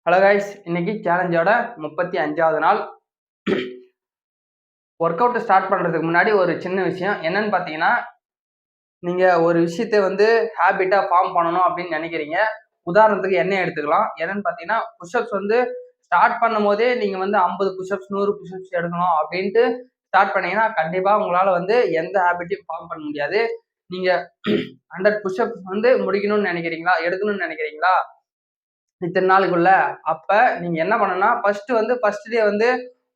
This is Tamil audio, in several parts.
ஹலோ கைஸ், இன்னைக்கு சேலஞ்சோட 35வது நாள். ஒர்க் அவுட் ஸ்டார்ட் பண்றதுக்கு முன்னாடி ஒரு சின்ன விஷயம் என்னன்னு பார்த்தீங்கன்னா, நீங்க ஒரு விஷயத்த ஹேபிட்டா ஃபார்ம் பண்ணணும் அப்படின்னு நினைக்கிறீங்க. உதாரணத்துக்கு என்ன எடுத்துக்கலாம். என்னன்னு பார்த்தீங்கன்னா, புஷ்அப்ஸ் ஸ்டார்ட் பண்ணும் போதே நீங்க 50 புஷ்அப்ஸ் 100 புஷ்அப்ஸ் எடுக்கணும் அப்படின்ட்டு ஸ்டார்ட் பண்ணீங்கன்னா கண்டிப்பா உங்களால எந்த ஹேபிட்டையும் ஃபார்ம் பண்ண முடியாது. நீங்க 100 புஷ்அப்ஸ் முடிக்கணும்னு நினைக்கிறீங்களா, எடுக்கணும்னு நினைக்கிறீங்களா இத்தனை நாளுக்குள்ள? அப்ப நீங்க என்ன பண்ணணும்னா, ஃபர்ஸ்ட் டே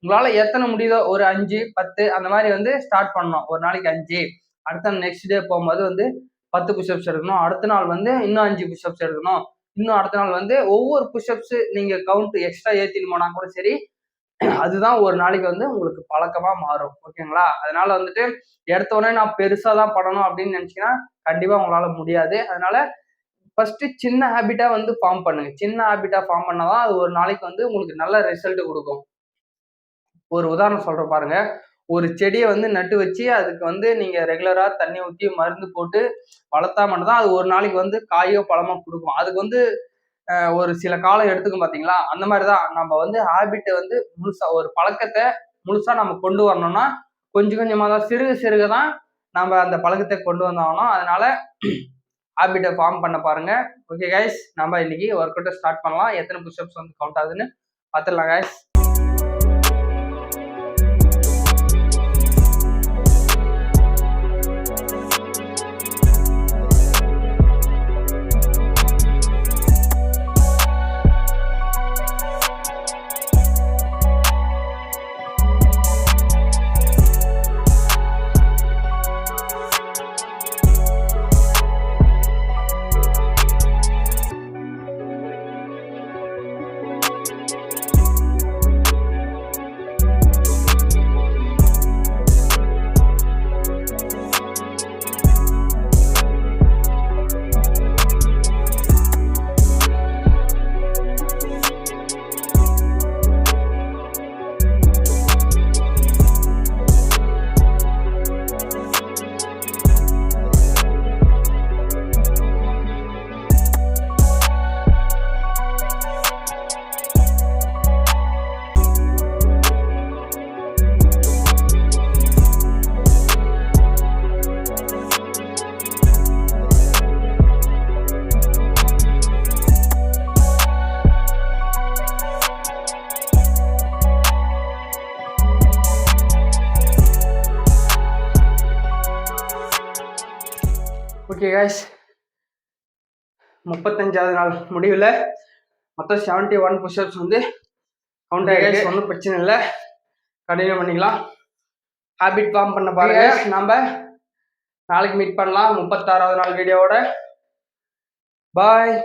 உங்களால எத்தனை முடியுதோ ஒரு 5 10 அந்த மாதிரி ஸ்டார்ட் பண்ணணும். ஒரு நாளைக்கு 5, அடுத்த நெக்ஸ்ட் டே போகும்போது 10 புஷ்அப்ஸ் எடுக்கணும். அடுத்த நாள் இன்னும் 5 புஷ்அப்ஸ் எடுக்கணும். இன்னும் அடுத்த நாள் ஒவ்வொரு புஷ்அப்ஸ் நீங்க கவுண்ட் எக்ஸ்ட்ரா ஏத்தின்னு போனா கூட சரி, அதுதான் ஒரு நாளைக்கு உங்களுக்கு பழக்கமா மாறும். ஓகேங்களா? அதனால எடுத்த உடனே நான் பெருசா தான் பண்ணணும் அப்படின்னு நினைச்சீங்கன்னா கண்டிப்பா உங்களால முடியாது. அதனால ஃபர்ஸ்ட் சின்ன ஹேபிட்டா ஃபார்ம் பண்ணுங்க. சின்ன ஹேபிட்டா ஃபார்ம் பண்ணாதான் அது ஒரு நாளைக்கு உங்களுக்கு நல்ல ரிசல்ட் கொடுக்கும். ஒரு உதாரணம் சொல்றேன் பாருங்க. ஒரு செடியை நட்டு வச்சு அதுக்கு நீங்க ரெகுலரா தண்ணி ஊற்றி மருந்து போட்டு வளர்த்தா மட்டும்தான் அது ஒரு நாளைக்கு காயோ பழமோ கொடுக்கும். அதுக்கு ஒரு சில காலம் எடுத்துக்கும் பாத்தீங்களா? அந்த மாதிரிதான் நம்ம ஹேபிட்டை முழுசா ஒரு பழக்கத்தை முழுசா நம்ம கொண்டு வரணும்னா கொஞ்சம் கொஞ்சமா தான், சிறுக சிறுகதான் நம்ம அந்த பழக்கத்தை கொண்டு வந்தாகணும். அதனால ஹேபிட்டை ஃபார்ம் பண்ண பாருங்க. ஓகே கைஸ், நம்ம இன்னைக்கு ஒர்க் அவுட்டை ஸ்டார்ட் பண்ணலாம். எத்தனை புஷ்அப்ஸ் கவுண்ட் ஆகுதுன்னு பார்த்துடலாம் கைஸ். ஓகே கைஸ், 35வது நாள் முடிவில் மொத்தம் 71 புஷ்அப்ஸ் கவுண்ட் ஆகிடுச்சு. ஒன்றும் பிரச்சனை இல்லை, கண்டினியூ பண்ணிக்கலாம். ஹேபிட் ஃபார்ம் பண்ண பாருங்க. நம்ம நாளைக்கு மீட் பண்ணலாம் 36வது நாள் வீடியோவோட. பாய்.